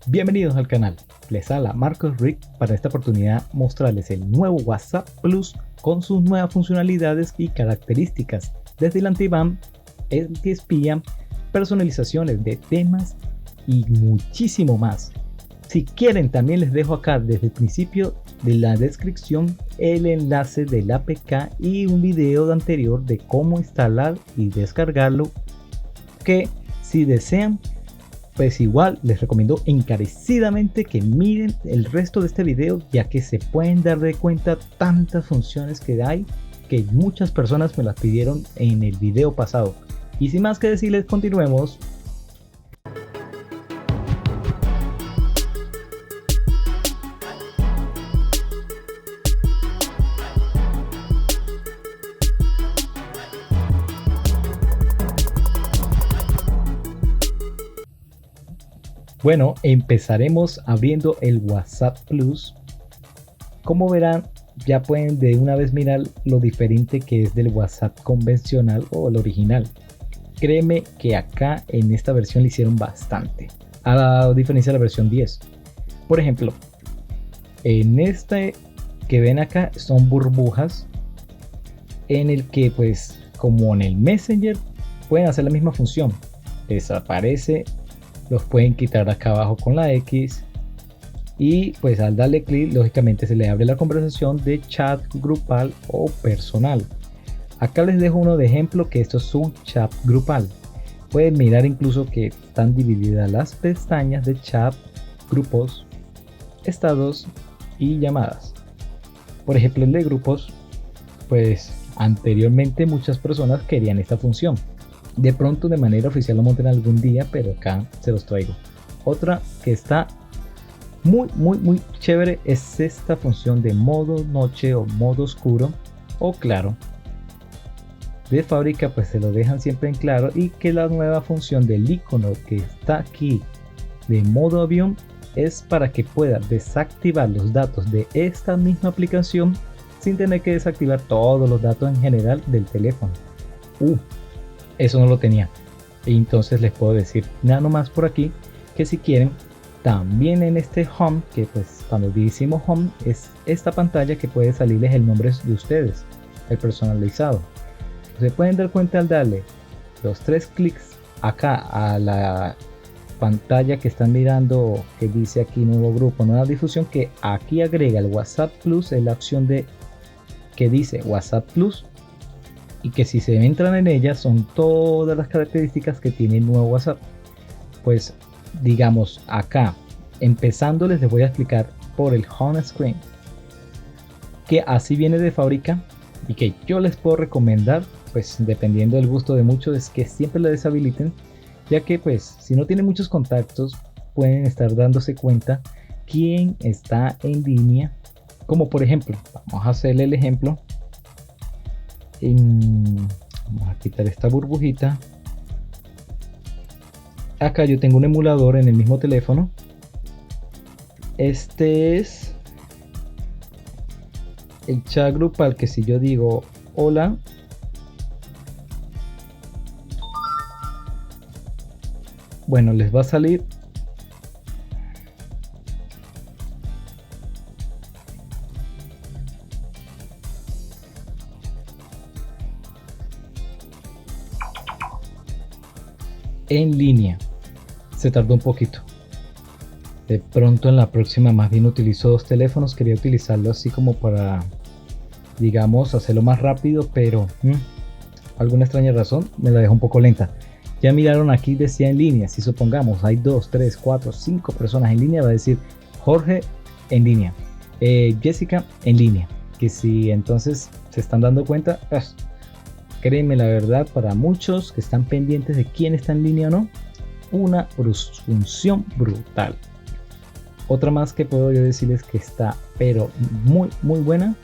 Bienvenidos al canal, les habla Marcos Rick para esta oportunidad mostrarles el nuevo WhatsApp Plus con sus nuevas funcionalidades y características, desde el anti-spam, anti-espía, personalizaciones de temas y muchísimo más. Si quieren, también les dejo acá desde el principio de la descripción el enlace del APK y un video anterior de cómo instalar y descargarlo, que si desean, pues igual les recomiendo encarecidamente que miren el resto de este video, ya que se pueden dar de cuenta tantas funciones que hay que muchas personas me las pidieron en el video pasado. Y sin más que decirles, continuemos. Bueno, empezaremos abriendo el WhatsApp Plus. Como verán, ya pueden de una vez mirar lo diferente que es del WhatsApp convencional o el original. Créeme que acá en esta versión le hicieron bastante, a diferencia de la versión 10. Por ejemplo, en este que ven acá son burbujas, en el que pues como en el Messenger pueden hacer la misma función. Desaparece, los pueden quitar acá abajo con la X y pues al darle clic lógicamente se le abre la conversación de chat grupal o personal. Acá les dejo uno de ejemplo, que esto es un chat grupal. Pueden mirar incluso que están divididas las pestañas de chat, grupos, estados y llamadas. Por ejemplo, el de grupos, pues anteriormente muchas personas querían esta función. De pronto de manera oficial lo monten algún día, pero acá se los traigo. Otra que está muy chévere es esta función de modo noche o modo oscuro o claro. De fábrica pues se lo dejan siempre en claro, y que la nueva función del icono que está aquí de modo avión es para que pueda desactivar los datos de esta misma aplicación sin tener que desactivar todos los datos en general del teléfono. Eso no lo tenía. Y entonces les puedo decir nada más por aquí que si quieren, también en este home, que pues cuando decimos home es esta pantalla que puede salirles el nombre de ustedes, el personalizado. Se pueden dar cuenta al darle los 3 clics acá a la pantalla que están mirando, que dice aquí nuevo grupo, nueva difusión, que aquí agrega el WhatsApp Plus, es la opción de que dice WhatsApp Plus, y que si se entran en ella son todas las características que tiene el nuevo WhatsApp. Pues digamos acá empezando les voy a explicar por el home screen, que así viene de fábrica y que yo les puedo recomendar, pues dependiendo del gusto de muchos, es que siempre lo deshabiliten, ya que pues si no tienen muchos contactos pueden estar dándose cuenta quién está en línea. Como por ejemplo, vamos a hacerle el ejemplo. Vamos a quitar esta burbujita. Acá yo tengo un emulador en el mismo teléfono. Este es el chat grupal, que si yo digo hola, bueno, les va a salir en línea. Se tardó un poquito. De pronto en la próxima más bien utilizo 2 teléfonos. Quería utilizarlo así como para, digamos, hacerlo más rápido, pero alguna extraña razón me la dejó un poco lenta. Ya miraron, aquí decía en línea. Si supongamos hay 2, 3, 4, 5 personas en línea, va a decir Jorge en línea, Jessica en línea. Que si entonces se están dando cuenta, créeme, la verdad, para muchos que están pendientes de quién está en línea o no, una función brutal. Otra más que puedo yo decirles que está pero muy buena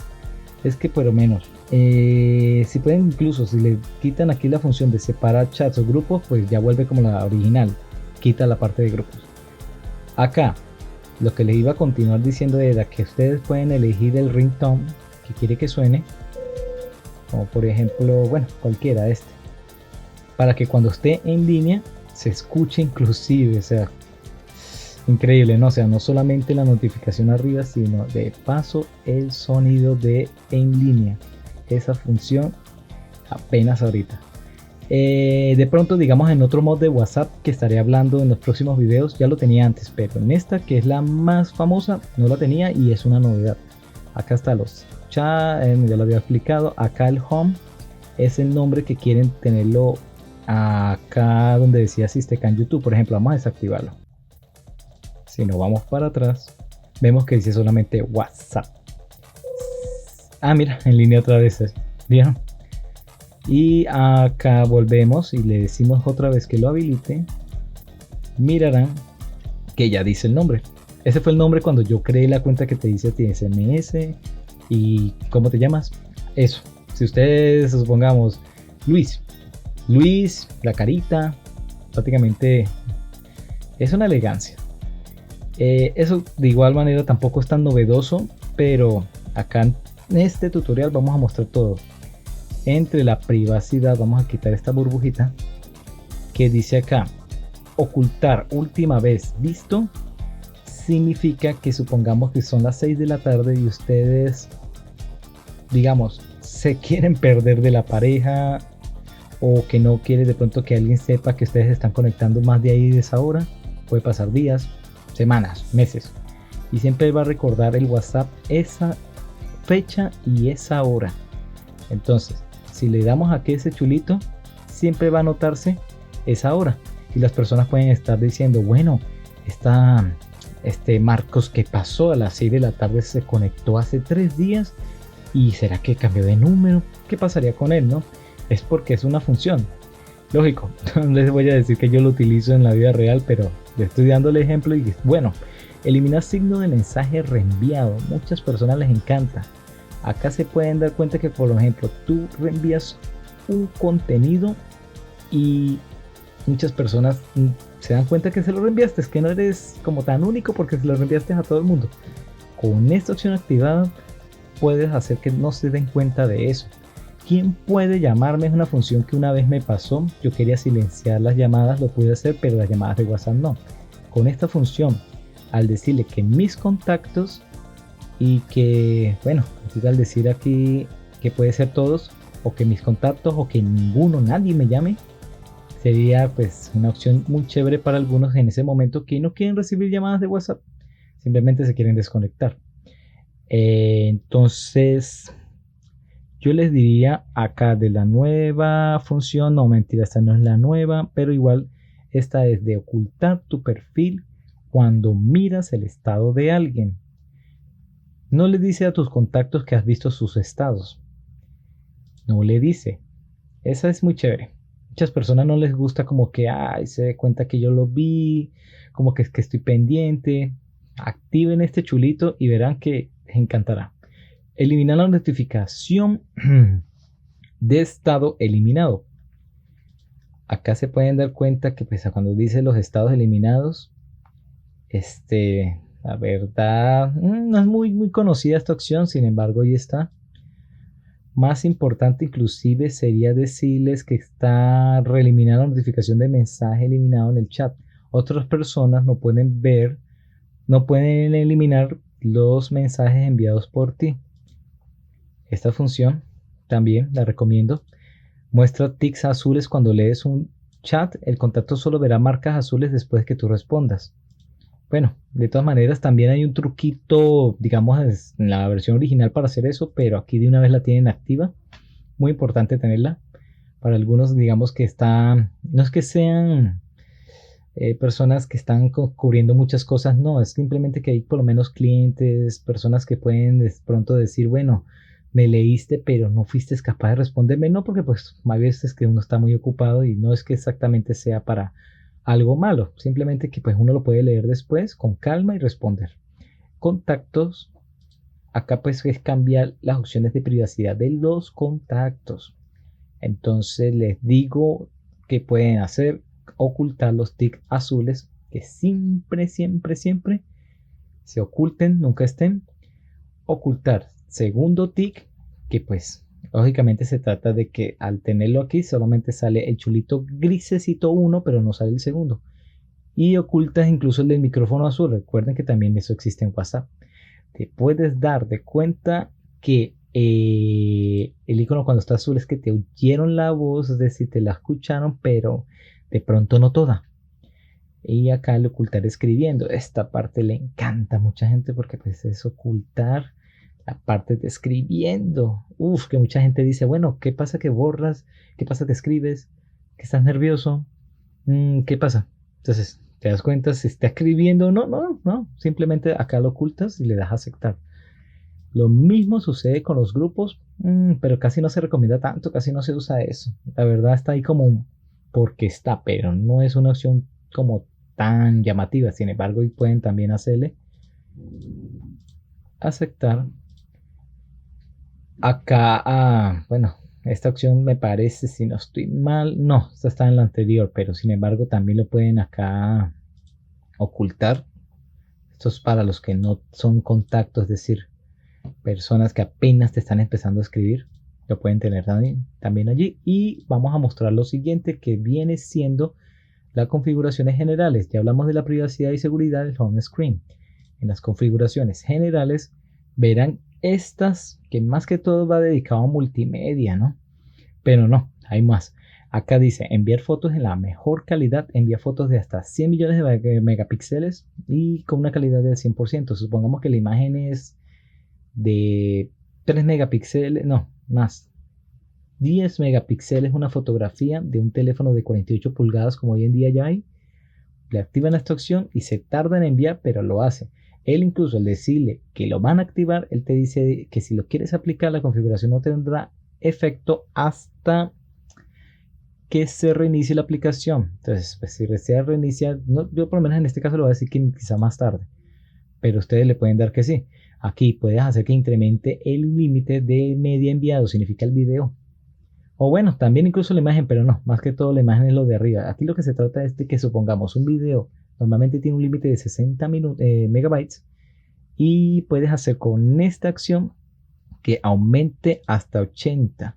es que por lo menos si pueden, incluso si le quitan aquí la función de separar chats o grupos, pues ya vuelve como la original, quita la parte de grupos. Acá lo que les iba a continuar diciendo era que ustedes pueden elegir el ringtone que quiere que suene, como por ejemplo, bueno, cualquiera, para que cuando esté en línea se escuche inclusive, o sea, Increíble, ¿no? O sea, no solamente la notificación arriba, sino de paso el sonido de en línea. Esa función apenas ahorita. De pronto, digamos, en otro mod de WhatsApp que estaré hablando en los próximos videos, ya lo tenía antes, pero en esta, que es la más famosa, no la tenía y es una novedad. Acá está los chats, ya lo había explicado. Acá el home es el nombre que quieren tenerlo acá donde decía Sisteca en YouTube. Por ejemplo, vamos a desactivarlo. Si nos vamos para atrás, vemos que dice solamente WhatsApp. Ah, mira, en línea otra vez. ¿Vieron? Y acá volvemos y le decimos otra vez que lo habilite. Mirarán que ya dice el nombre. Ese fue el nombre cuando yo creé la cuenta que te dice SMS. ¿Y cómo te llamas? Eso. Si ustedes, supongamos, Luis, la carita, prácticamente es una elegancia. Eso de igual manera tampoco es tan novedoso, pero acá en este tutorial vamos a mostrar todo. Entre la privacidad vamos a quitar esta burbujita que dice acá ocultar última vez visto. Significa que supongamos que son las 6 de la tarde y ustedes, digamos, se quieren perder de la pareja o que no quiere de pronto que alguien sepa que ustedes están conectando más de ahí de esa hora. Puede pasar días, semanas, meses, y siempre va a recordar el WhatsApp esa fecha y esa hora. Entonces, si le damos aquí ese chulito, siempre va a notarse esa hora y las personas pueden estar diciendo, bueno, Marcos que pasó a las 6 de la tarde se conectó hace 3 días y será que cambió de número, ¿qué pasaría con él? No, es porque es una función. Lógico, no les voy a decir que yo lo utilizo en la vida real, pero le estoy dando el ejemplo. Y bueno, eliminar signo de mensaje reenviado, muchas personas les encanta. Acá se pueden dar cuenta que, por ejemplo, tú reenvías un contenido y muchas personas se dan cuenta que se lo reenviaste, es que no eres como tan único porque se lo reenviaste a todo el mundo. Con esta opción activada puedes hacer que no se den cuenta de eso. ¿Quién puede llamarme? Es una función que una vez me pasó. Yo quería silenciar las llamadas, lo pude hacer, pero las llamadas de WhatsApp no. Con esta función, al decirle que mis contactos y que, bueno, al decir aquí que puede ser todos o que mis contactos o que ninguno, nadie me llame, sería pues una opción muy chévere para algunos en ese momento que no quieren recibir llamadas de WhatsApp, simplemente se quieren desconectar. Entonces yo les diría acá de la nueva función, no mentira, esta no es la nueva, pero igual esta es de ocultar tu perfil cuando miras el estado de alguien. No le dice a tus contactos que has visto sus estados. No le dice. Esa es muy chévere. Muchas personas no les gusta como que se dé cuenta que yo lo vi, como que es que estoy pendiente. Activen este chulito y verán que les encantará. Eliminar la notificación de estado eliminado. Acá se pueden dar cuenta que pues cuando dice los estados eliminados, la verdad no es muy conocida esta opción, sin embargo ahí está. Más importante inclusive sería decirles que está reeliminada la notificación de mensaje eliminado en el chat. Otras personas no pueden ver, no pueden eliminar los mensajes enviados por ti. Esta función también la recomiendo. Muestra tics azules cuando lees un chat. El contacto solo verá marcas azules después que tú respondas. Bueno, de todas maneras también hay un truquito, digamos, en la versión original para hacer eso, pero aquí de una vez la tienen activa. Muy importante tenerla. Para algunos, digamos que están, no es que sean personas que están cubriendo muchas cosas, no, es simplemente que hay por lo menos clientes, personas que pueden de pronto decir, bueno, me leíste, pero no fuiste capaz de responderme. No, porque pues hay veces que uno está muy ocupado y no es que exactamente sea para algo malo, simplemente que pues uno lo puede leer después con calma y responder. Contactos, acá pues es cambiar las opciones de privacidad de los contactos. Entonces les digo que pueden hacer ocultar los tics azules, que siempre se oculten, nunca estén. Ocultar segundo tic, que pues lógicamente se trata de que al tenerlo aquí solamente sale el chulito grisecito 1, pero no sale el segundo. y ocultas incluso el del micrófono azul. Recuerden que también eso existe en WhatsApp. Te puedes dar de cuenta que el icono cuando está azul es que te oyeron la voz, es decir, te la escucharon, pero de pronto no toda. Y acá el ocultar escribiendo, esta parte le encanta a mucha gente porque pues es ocultar la parte de escribiendo. Uf, que mucha gente dice, bueno, ¿qué pasa que borras? ¿Qué pasa que escribes? ¿Que estás nervioso? ¿Qué pasa? Entonces, te das cuenta si está escribiendo o no, no, no. Simplemente acá lo ocultas y le das a aceptar. Lo mismo sucede con los grupos, pero casi no se recomienda tanto, casi no se usa eso. La verdad está ahí como porque está, pero no es una opción como tan llamativa. Sin embargo, y pueden también hacerle aceptar. Acá, bueno, esta opción me parece, si no estoy mal, no, esta está en la anterior, pero sin embargo también lo pueden acá ocultar. Esto es para los que no son contactos, es decir, personas que apenas te están empezando a escribir, lo pueden tener también allí. Y vamos a mostrar lo siguiente que viene siendo las configuraciones generales. Ya hablamos de la privacidad y seguridad del home screen. En las configuraciones generales verán estas que más que todo va dedicado a multimedia, ¿no? Pero no, hay más. Acá dice enviar fotos en la mejor calidad, envía fotos de hasta 100 millones de megapíxeles y con una calidad del 100%. Supongamos que la imagen es de 3 megapíxeles, no, más. 10 megapíxeles una fotografía de un teléfono de 48 pulgadas como hoy en día ya hay. Le activan esta opción y se tarda en enviar, pero lo hace. Él incluso al decirle que lo van a activar, él te dice que si lo quieres aplicar, la configuración no tendrá efecto hasta que se reinicie la aplicación. Entonces, pues, si se reinicia, no, yo por lo menos en este caso lo voy a decir que quizá más tarde, pero ustedes le pueden dar que sí. Aquí puedes hacer que incremente el límite de media enviado, significa el video. O bueno, también incluso la imagen, pero no, más que todo la imagen es lo de arriba. Aquí lo que se trata es de que supongamos un video, normalmente tiene un límite de 60 megabytes y puedes hacer con esta acción que aumente hasta 80.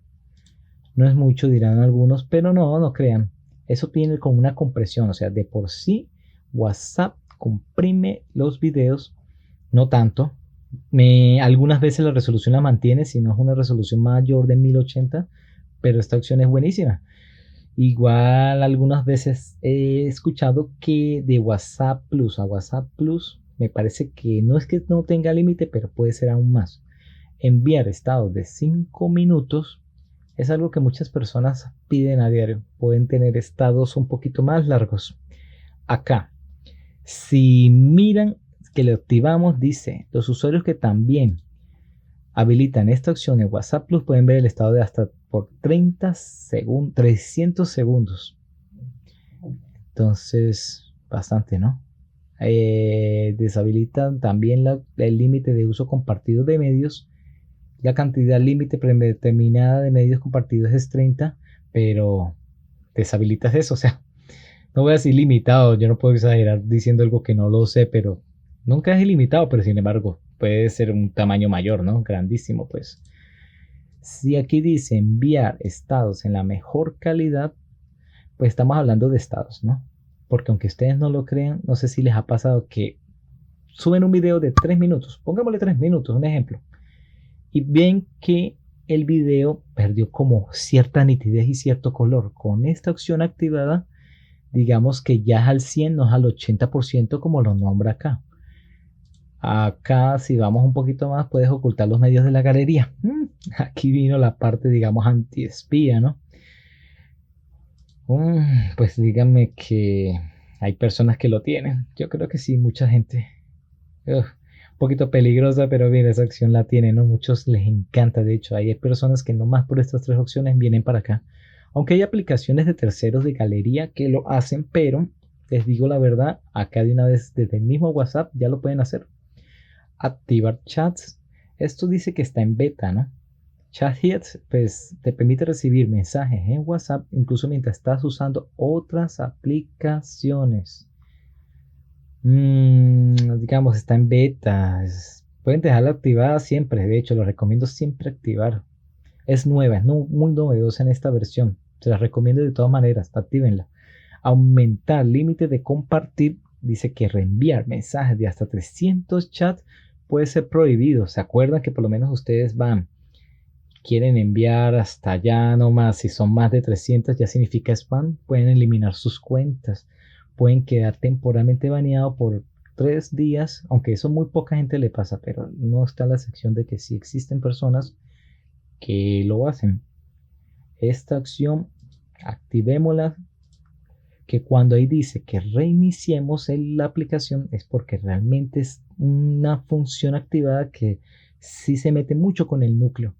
No es mucho, dirán algunos, pero no, no crean. Eso tiene como una compresión, o sea, de por sí WhatsApp comprime los videos, no tanto. Algunas veces la resolución la mantiene, si no es una resolución mayor de 1080, pero esta opción es buenísima. Igual algunas veces he escuchado que de WhatsApp Plus a WhatsApp Plus me parece que no es que no tenga límite, pero puede ser aún más. Enviar estados de 5 minutos es algo que muchas personas piden a diario. Pueden tener estados un poquito más largos. Acá, si miran que le activamos, dice, los usuarios que también habilitan esta opción en WhatsApp Plus pueden ver el estado de hasta por 300 segundos. Entonces, bastante, ¿no? Deshabilitan también el límite de uso compartido de medios. La cantidad límite predeterminada de medios compartidos es 30, pero deshabilitas eso, o sea, no voy a decir limitado, yo no puedo exagerar diciendo algo que no lo sé, pero nunca es ilimitado, pero sin embargo puede ser un tamaño mayor, ¿no? Grandísimo, pues. Si aquí dice enviar estados en la mejor calidad, pues estamos hablando de estados, ¿no? Porque aunque ustedes no lo crean, no sé si les ha pasado que suben un video de 3 minutos, pongámosle 3 minutos, un ejemplo, y ven que el video perdió como cierta nitidez y cierto color. Con esta opción activada, digamos que ya es al 100, no es al 80% como lo nombra acá. Acá, si vamos un poquito más, puedes ocultar los medios de la galería. Aquí vino la parte, digamos, anti-espía, ¿no? Pues díganme que hay personas que lo tienen. Yo creo que sí, mucha gente. Un poquito peligrosa, pero bien, esa opción la tienen, ¿no? Muchos les encanta. De hecho, hay personas que no más por estas tres opciones vienen para acá. Aunque hay aplicaciones de terceros de galería que lo hacen, pero les digo la verdad, acá de una vez desde el mismo WhatsApp ya lo pueden hacer. Activar chats. Esto dice que está en beta, ¿no? Chat pues te permite recibir mensajes en WhatsApp incluso mientras estás usando otras aplicaciones. Digamos, está en beta. Pueden dejarla activada siempre. De hecho, lo recomiendo siempre activar. Es nueva, es muy novedosa en esta versión. Se la recomiendo de todas maneras. Actívenla. Aumentar límite de compartir. Dice que reenviar mensajes de hasta 300 chats puede ser prohibido. ¿Se acuerdan que por lo menos ustedes quieren enviar hasta allá nomás? Si son más de 300 ya significa spam. Pueden eliminar sus cuentas. Pueden quedar temporalmente baneados por 3 días, aunque eso muy poca gente le pasa, pero no está la sección de que sí existen personas que lo hacen. Esta acción, activémosla, que cuando ahí dice que reiniciemos la aplicación es porque realmente es una función activada que sí se mete mucho con el núcleo.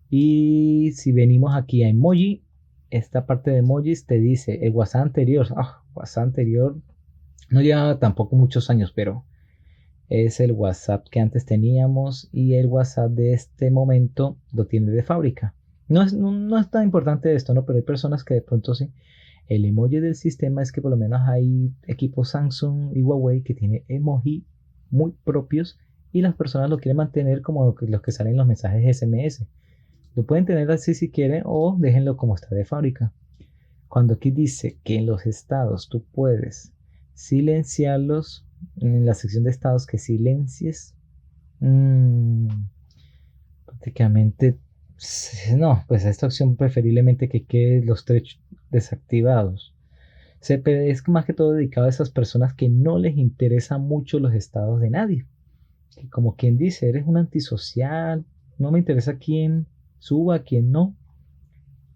Y si venimos aquí a emoji, esta parte de emojis te dice el WhatsApp anterior. WhatsApp anterior no llevaba tampoco muchos años, pero es el WhatsApp que antes teníamos y el WhatsApp de este momento lo tiene de fábrica. No es tan importante esto, ¿no? Pero hay personas que de pronto sí. El emoji del sistema es que por lo menos hay equipos Samsung y Huawei que tienen emoji muy propios y las personas lo quieren mantener como los que salen en los mensajes SMS. Lo pueden tener así si quieren o déjenlo como está de fábrica. Cuando aquí dice que en los estados tú puedes silenciarlos, en la sección de estados que silencies, prácticamente no, pues a esta opción preferiblemente que quede los tres desactivados. Es más que todo dedicado a esas personas que no les interesan mucho los estados de nadie. Que como quien dice, eres un antisocial, no me interesa quién suba, quién no.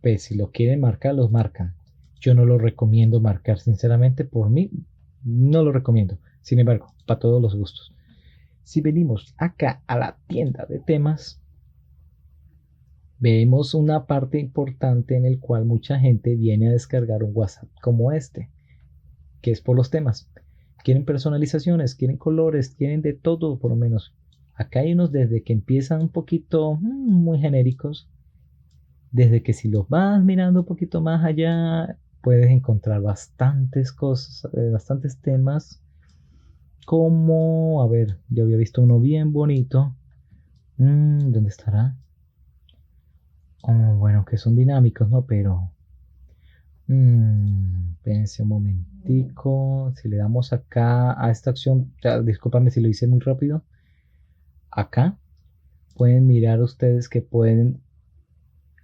Pues si lo quieren marcar, los marcan. Yo no lo recomiendo marcar, sinceramente, por mí, no lo recomiendo. Sin embargo, para todos los gustos. Si venimos acá a la tienda de temas, vemos una parte importante en el cual mucha gente viene a descargar un WhatsApp como este, que es por los temas. Quieren personalizaciones, quieren colores, quieren de todo por lo menos. Acá hay unos desde que empiezan un poquito muy genéricos, desde que si los vas mirando un poquito más allá, puedes encontrar bastantes cosas, bastantes temas, como, a ver, yo había visto uno bien bonito. ¿Dónde estará? Bueno, que son dinámicos, ¿no? Pero, espérense un momentico. Si le damos acá a esta opción, ya, discúlpame si lo hice muy rápido. Acá pueden mirar ustedes que pueden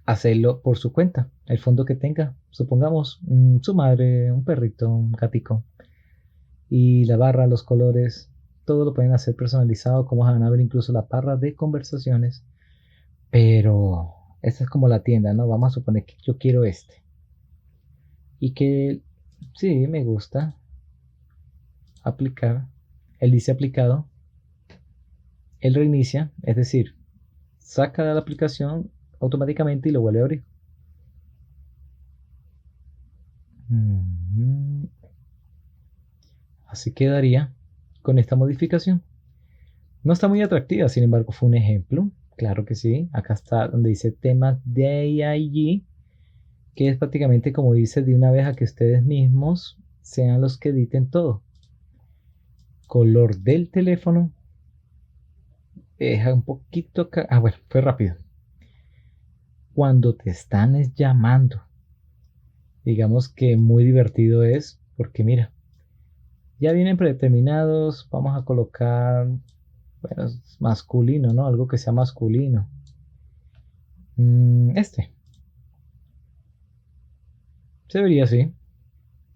hacerlo por su cuenta, el fondo que tenga, supongamos su madre, un perrito, un gatico, y la barra, los colores, todo lo pueden hacer personalizado, como van a ver incluso la barra de conversaciones. Pero esta es como la tienda, ¿no? Vamos a suponer que yo quiero este y que sí, me gusta aplicar. Él dice aplicado, él reinicia, es decir, saca de la aplicación automáticamente y lo vuelve a abrir. Así quedaría con esta modificación. No está muy atractiva, sin embargo, fue un ejemplo. Claro que sí. Acá está donde dice temas de AIG, que es prácticamente como dice de una vez a que ustedes mismos sean los que editen todo. Color del teléfono. Deja un poquito acá. Bueno, fue rápido. Cuando te están llamando, digamos que muy divertido es porque mira, ya vienen predeterminados. Vamos a colocar, bueno, es masculino, ¿no? Algo que sea masculino. Se vería así.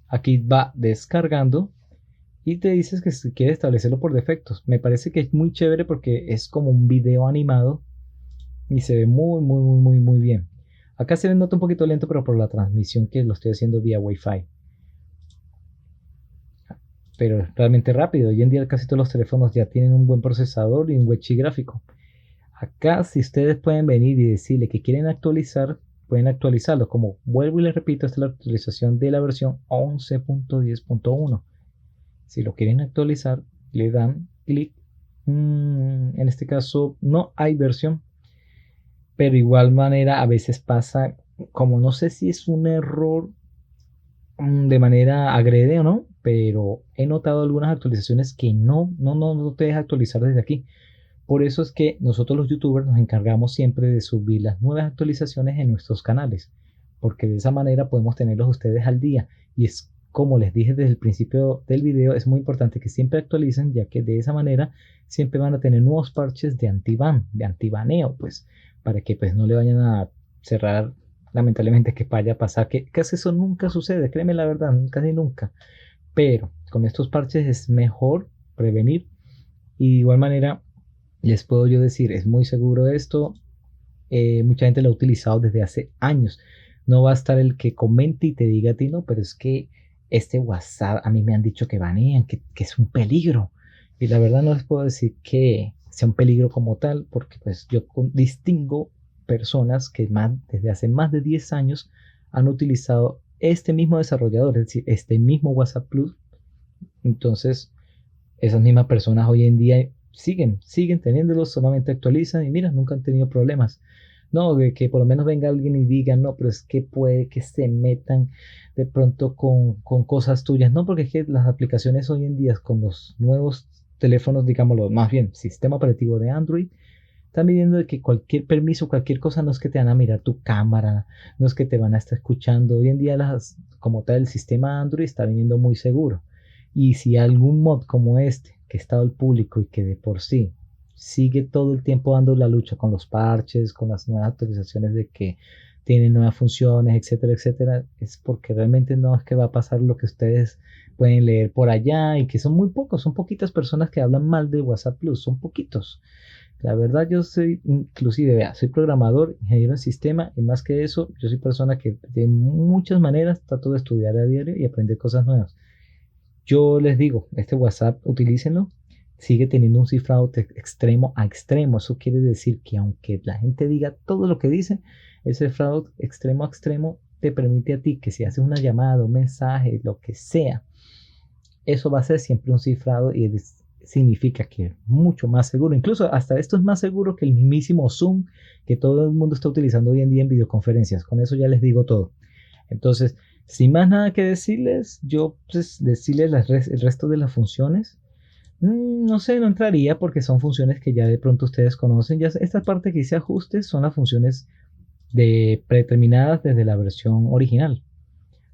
Aquí va descargando y te dices que si quiere establecerlo por defectos. Me parece que es muy chévere porque es como un video animado y se ve muy, muy, muy, muy, muy bien. Acá se nota un poquito lento, pero por la transmisión que lo estoy haciendo vía Wi-Fi. Pero es realmente rápido. Hoy en día casi todos los teléfonos ya tienen un buen procesador y un buen chip gráfico. Acá si ustedes pueden venir y decirle que quieren actualizar, pueden actualizarlo. Como vuelvo y les repito, esta es la actualización de la versión 11.10.1. Si lo quieren actualizar, le dan clic. En este caso no hay versión, pero igual manera a veces pasa, como no sé si es un error de manera agrede o no, pero he notado algunas actualizaciones que no te deja actualizar desde aquí. Por eso es que nosotros los youtubers nos encargamos siempre de subir las nuevas actualizaciones en nuestros canales, porque de esa manera podemos tenerlos ustedes al día y es como les dije desde el principio del video, es muy importante que siempre actualicen, ya que de esa manera siempre van a tener nuevos parches de anti-ban, de anti-baneo, pues, para que pues no le vayan a cerrar, lamentablemente, que vaya a pasar, que casi eso nunca sucede, créeme la verdad, casi nunca. Pero con estos parches es mejor prevenir, y de igual manera les puedo yo decir, es muy seguro esto, mucha gente lo ha utilizado desde hace años. No va a estar el que comente y te diga a ti, no, pero es que este WhatsApp a mí me han dicho que banean, que es un peligro. Y la verdad no les puedo decir que sea un peligro como tal, porque pues yo distingo personas que desde hace más de 10 años han utilizado este mismo desarrollador, es decir, este mismo WhatsApp Plus. Entonces, esas mismas personas hoy en día siguen teniéndolos, solamente actualizan y mira, nunca han tenido problemas. No, de que por lo menos venga alguien y diga, no, pero es que puede que se metan de pronto con cosas tuyas. No, porque es que las aplicaciones hoy en día con los nuevos teléfonos, digámoslo, más bien sistema operativo de Android, están pidiendo de que cualquier permiso, cualquier cosa, no es que te van a mirar tu cámara, no es que te van a estar escuchando. Hoy en día, como tal, el sistema Android está viniendo muy seguro. Y si algún mod como este, que está al público y que de por sí sigue todo el tiempo dando la lucha con los parches, con las nuevas actualizaciones de que tienen nuevas funciones, etcétera, etcétera, es porque realmente no es que va a pasar lo que ustedes pueden leer por allá y que son muy pocos, son poquitas personas que hablan mal de WhatsApp Plus, son poquitos. La verdad yo soy, inclusive, vea, soy programador, ingeniero en sistema y más que eso, yo soy persona que de muchas maneras trato de estudiar a diario y aprender cosas nuevas. Yo les digo, este WhatsApp, utilícenlo, sigue teniendo un cifrado extremo a extremo. Eso quiere decir que aunque la gente diga todo lo que dice, el cifrado extremo a extremo te permite a ti que si haces una llamada, un mensaje, lo que sea, eso va a ser siempre un cifrado y significa que es mucho más seguro. Incluso hasta esto es más seguro que el mismísimo Zoom que todo el mundo está utilizando hoy en día en videoconferencias. Con eso ya les digo todo. Entonces, sin más nada que decirles, yo pues decirles el resto de las funciones. No sé, no entraría porque son funciones que ya de pronto ustedes conocen. Ya esta parte que dice ajustes son las funciones predeterminadas desde la versión original.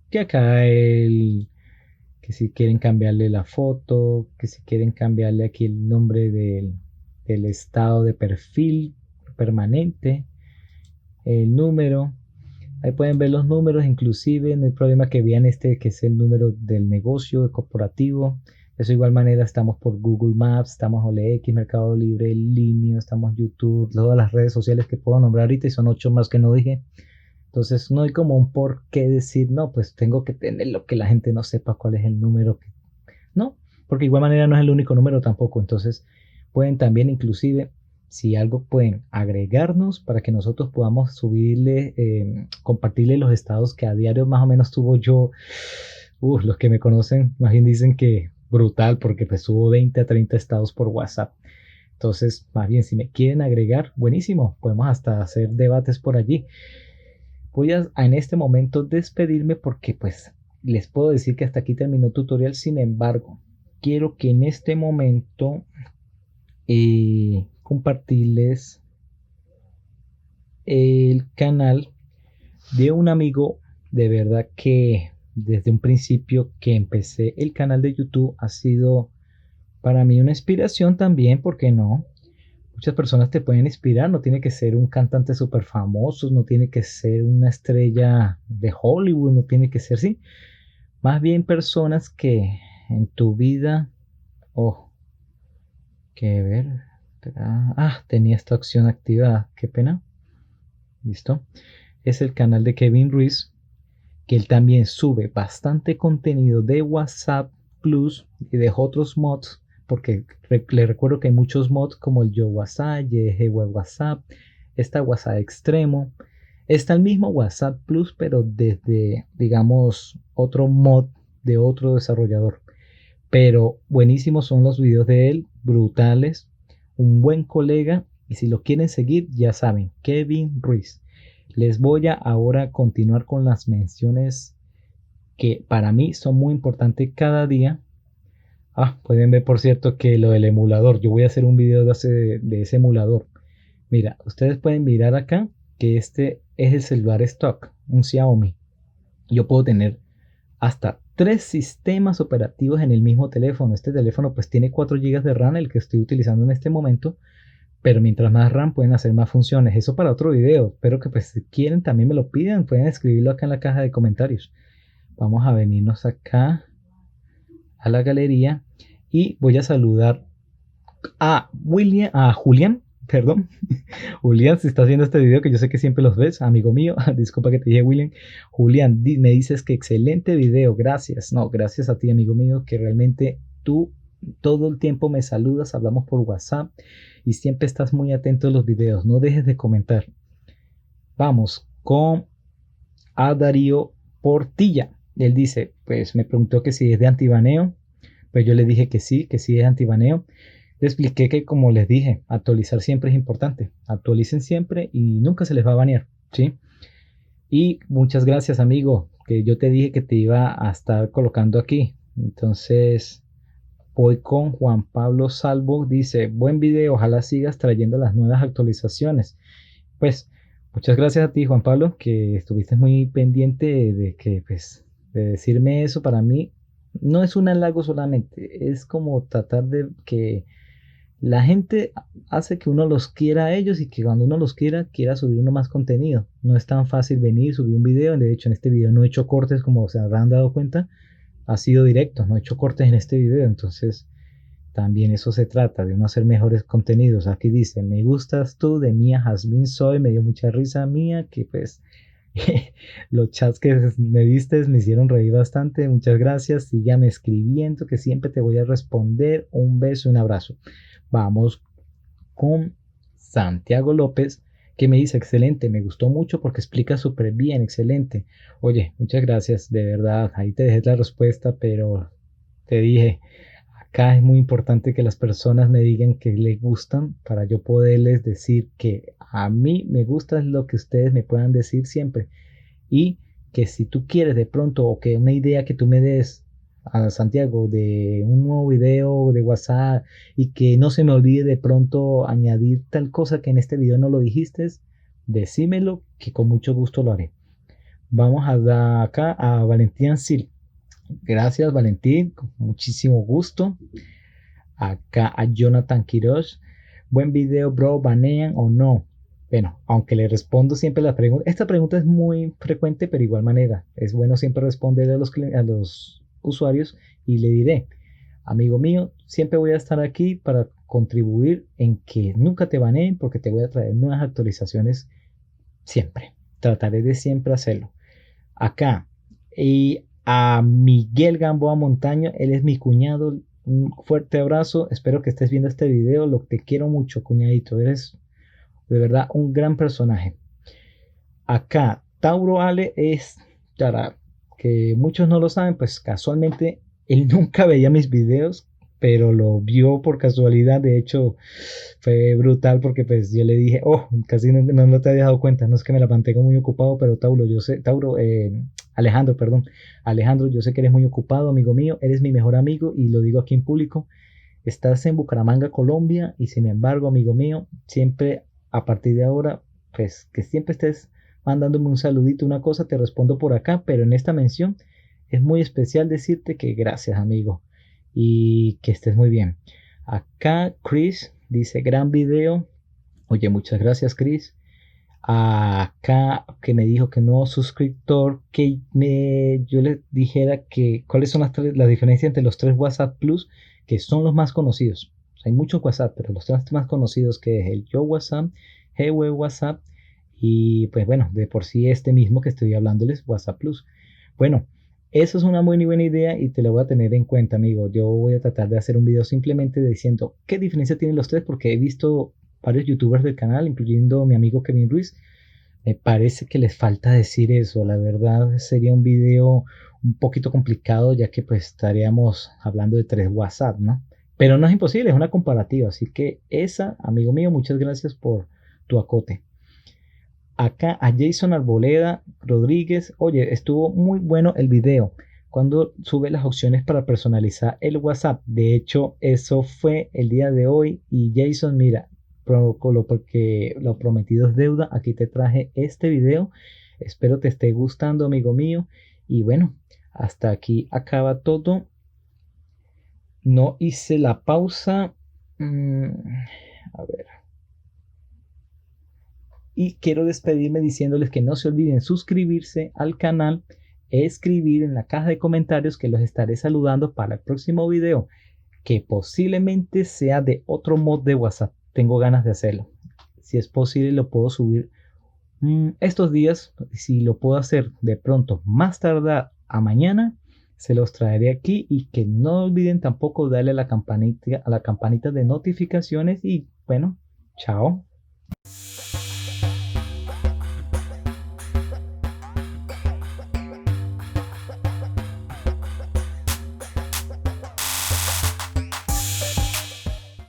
Que acá que si quieren cambiarle la foto, que si quieren cambiarle aquí el nombre del estado de perfil permanente, el número. Ahí pueden ver los números, inclusive no hay problema que vean este que es el número del negocio, corporativo. De igual manera estamos por Google Maps, estamos OLX, Mercado Libre, Linio, estamos YouTube, todas las redes sociales que puedo nombrar ahorita y son 8 más que no dije. Entonces no hay como un por qué decir, no, pues tengo que tener lo que la gente no sepa cuál es el número. No, porque de igual manera no es el único número tampoco. Entonces pueden también inclusive, si algo pueden agregarnos para que nosotros podamos subirle, compartirle los estados que a diario más o menos tuvo yo. Los que me conocen más bien dicen que brutal porque pues subo 20 a 30 estados por WhatsApp. Entonces, más bien, si me quieren agregar, buenísimo, podemos hasta hacer debates por allí. Voy en este momento despedirme porque pues les puedo decir que hasta aquí terminó el tutorial. Sin embargo, quiero que en este momento compartirles el canal de un amigo. De verdad que desde un principio que empecé el canal de YouTube ha sido para mí una inspiración también, ¿por qué no? Muchas personas te pueden inspirar, no tiene que ser un cantante súper famoso, no tiene que ser una estrella de Hollywood, no tiene que ser así. Más bien personas que en tu vida, oh, que ver, tenía esta opción activada, qué pena. Listo. Es el canal de Kevin Ruiz, que él también sube bastante contenido de WhatsApp Plus y de otros mods, porque le recuerdo que hay muchos mods como el Yo WhatsApp, YG Web WhatsApp, está WhatsApp Extremo, está el mismo WhatsApp Plus, pero desde, digamos, otro mod de otro desarrollador. Pero buenísimos son los videos de él, brutales, un buen colega, y si lo quieren seguir, ya saben, Kevin Ruiz. Les voy a ahora continuar con las menciones que para mí son muy importantes cada día. Pueden ver por cierto que lo del emulador, yo voy a hacer un video de ese emulador. Mira, ustedes pueden mirar acá que este es el celular stock, un Xiaomi. Yo puedo tener hasta 3 sistemas operativos en el mismo teléfono. Este teléfono pues tiene 4 GB de RAM, el que estoy utilizando en este momento, pero mientras más RAM pueden hacer más funciones. Eso para otro video. Espero que pues si quieren también me lo pidan, pueden escribirlo acá en la caja de comentarios. Vamos a venirnos acá a la galería y voy a saludar a Julián, perdón. Julián, si estás viendo este video, que yo sé que siempre los ves, amigo mío, disculpa que te dije William. Julián, me dices que excelente video, gracias. No, gracias a ti, amigo mío, que realmente tú todo el tiempo me saludas, hablamos por WhatsApp y siempre estás muy atento a los videos. No dejes de comentar. Vamos con a Darío Portilla. Él dice, pues me preguntó que si es de antibaneo. Pues yo le dije que sí es antibaneo. Le expliqué que, como les dije, actualizar siempre es importante. Actualicen siempre y nunca se les va a banear, ¿sí? Y muchas gracias, amigo, que yo te dije que te iba a estar colocando aquí. Entonces, voy con Juan Pablo Salvo. Dice, buen video, ojalá sigas trayendo las nuevas actualizaciones. Pues, muchas gracias a ti, Juan Pablo, que estuviste muy pendiente de que, pues, de decirme eso. Para mí no es un halago solamente, es como tratar de que la gente hace que uno los quiera a ellos y que cuando uno los quiera subir uno más contenido. No es tan fácil venir, subir un video. De hecho, en este video no he hecho cortes, como se habrán dado cuenta. Ha sido directo, no he hecho cortes en este video. Entonces, también eso se trata, de uno hacer mejores contenidos. Aquí dice, me gustas tú, de Mía Jazmín Soy. Me dio mucha risa Mía, que pues los chats que me diste me hicieron reír bastante. Muchas gracias. Sígame escribiendo, que siempre te voy a responder. Un beso, un abrazo. Vamos con Santiago López, que me dice, excelente, me gustó mucho porque explica súper bien, excelente. Oye, muchas gracias, de verdad, ahí te dejé la respuesta, pero te dije, acá es muy importante que las personas me digan que les gustan para yo poderles decir que a mí me gusta lo que ustedes me puedan decir siempre. Y que si tú quieres de pronto o que una idea que tú me des a Santiago de un nuevo video de WhatsApp y que no se me olvide de pronto añadir tal cosa que en este video no lo dijiste, decímelo que con mucho gusto lo haré. Vamos a dar acá a Valentín Sil. Gracias Valentín, con muchísimo gusto. Acá a Jonathan Quiroz. Buen video, bro, ¿banean o no? Bueno, aunque le respondo siempre la pregunta, esta pregunta es muy frecuente, pero igual manera, es bueno siempre responder a los usuarios y le diré, amigo mío, siempre voy a estar aquí para contribuir en que nunca te baneen porque te voy a traer nuevas actualizaciones siempre. Trataré de siempre hacerlo. Acá, y a Miguel Gamboa Montaño, él es mi cuñado. Un fuerte abrazo, espero que estés viendo este video, lo te quiero mucho, cuñadito, eres de verdad un gran personaje. Acá, Tauro Ale es, para que muchos no lo saben, pues casualmente él nunca veía mis videos, pero lo vio por casualidad. De hecho, fue brutal porque pues yo le dije, oh, casi no te había dado cuenta, no es que me la mantengo muy ocupado, pero Tauro, yo sé, Alejandro, perdón, Alejandro, yo sé que eres muy ocupado, amigo mío, eres mi mejor amigo y lo digo aquí en público. Estás en Bucaramanga, Colombia, y sin embargo, amigo mío, siempre a partir de ahora, pues que siempre estés mandándome un saludito, una cosa, te respondo por acá, pero en esta mención es muy especial decirte que gracias, amigo, y que estés muy bien. Acá Chris dice, gran video. Oye, muchas gracias, Chris. Acá que me dijo que no suscriptor, que yo le dijera que cuáles son las diferencias entre los 3 WhatsApp Plus, que son los más conocidos. O sea, hay muchos WhatsApp, pero los 3 más conocidos, que es el Yo WhatsApp, Hey WhatsApp y pues bueno, de por sí este mismo que estoy hablándoles, WhatsApp Plus. Bueno, eso es una muy buena idea y te lo voy a tener en cuenta, amigo. Yo voy a tratar de hacer un video simplemente diciendo qué diferencia tienen los 3, porque he visto varios youtubers del canal, incluyendo mi amigo Kevin Ruiz. Me parece que les falta decir eso. La verdad sería un video un poquito complicado, ya que pues estaríamos hablando de 3 WhatsApp, ¿no? Pero no es imposible, es una comparativa. Así que esa, amigo mío, muchas gracias por tu acote. Acá a Jason Arboleda Rodríguez, oye, estuvo muy bueno el video cuando sube las opciones para personalizar el WhatsApp. De hecho, eso fue el día de hoy. Y Jason, mira, porque lo prometido es deuda. Aquí te traje este video. Espero te esté gustando, amigo mío. Y bueno, Hasta aquí acaba todo. No hice la pausa. A ver. Y quiero despedirme diciéndoles que no se olviden suscribirse al canal, escribir en la caja de comentarios que los estaré saludando para el próximo video, que posiblemente sea de otro mod de WhatsApp. Tengo ganas de hacerlo. Si es posible, lo puedo subir estos días. Si lo puedo hacer de pronto, más tardar a mañana, se los traeré aquí. Y que no olviden tampoco darle a la campanita de notificaciones. Y bueno, chao.